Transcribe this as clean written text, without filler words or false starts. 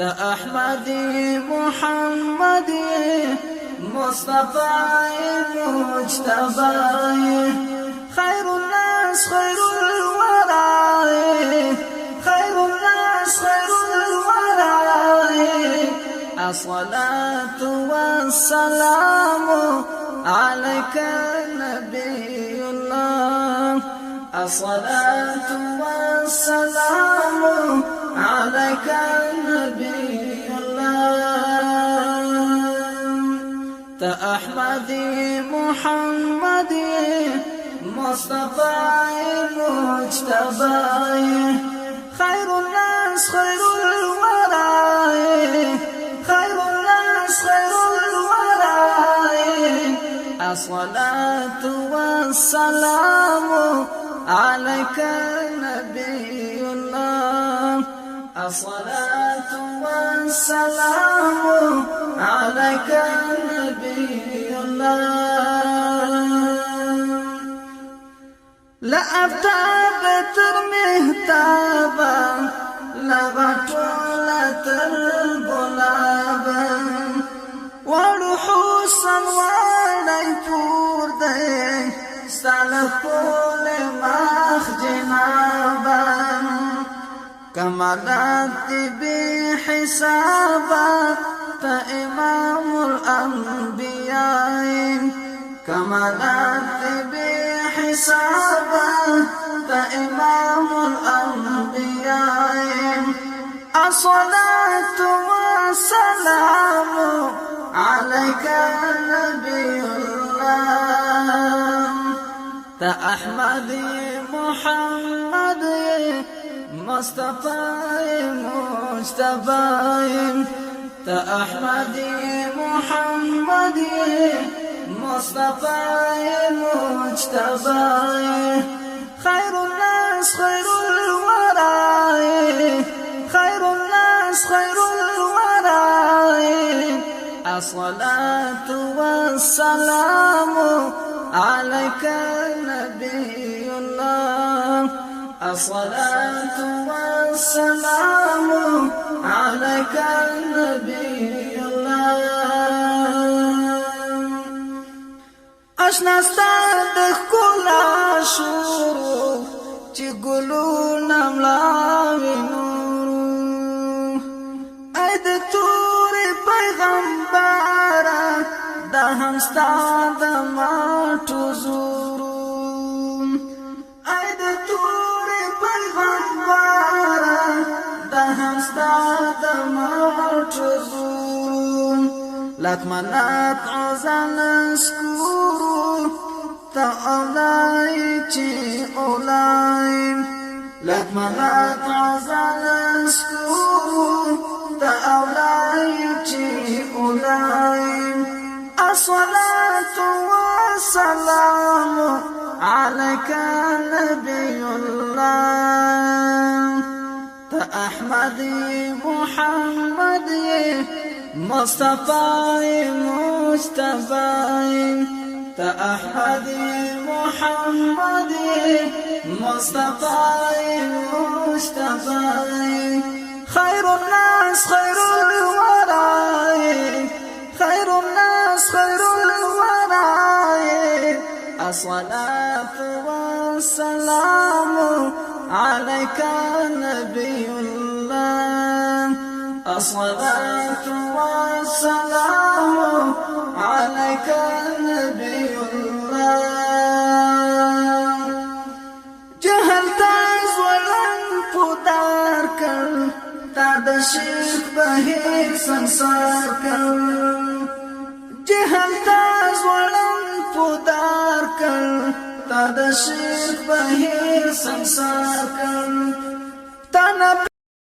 تا احمدی محمدی مصطفی مجتبی خیر الناس خیر الورى خیر الناس خیر الورى الصلاة والسلام عليك نبي الله الصلاة والسلام عليك نبي الله تا احمدي محمدي مصطفى مجتبى خير الناس خير الورى خير الناس خير الورى الصلاة والسلام عليك نبي الله الصلاة والسلام عليك نبي الله لا أفتاب ترمهتابا لغطولة الغلابا وروحوسا وليفور دي سالكول مخ جنابا كمالات بحسابا فإمام الأنبياء كمالات بحسابا فإمام الأنبياء الصلاة والسلام عليك نبي الله تا أحمدي محمدي مصطفى مجتبى تا أحمدي محمدي مصطفى مجتبى خير الناس خير الورى خير الناس خير الورى الصلاة والسلام عليك نبي الله الصلاة والسلام عليك نبي الله اشنا ستاد کلا شروع چې ګلونه ملاوي نور اې د تور پیغمبر د هم ستاد ماټو زورو اې د تور پیغمبر د هم ستاد ماټو زورو لکمنات عزل سکورو تا اولای چی اولای لکمنات عزل سکورو تا اولای چی اولای الصلاة والسلام عليك نبي الله تا احمدي محمدي مصطفى مجتبى تا أحمدي محمدي مصطفى مجتبى خير الناس خير الورى خير الناس خير الورى الصلاة والسلام عليك نبي الله الصلاة والسلام عليك نبي الله جهل تاز ولن پودار کر تا د شیخ بهیر سنسار کر جهل تاز ولن پودار کر تا د شیخ بهیر سنسار کر تا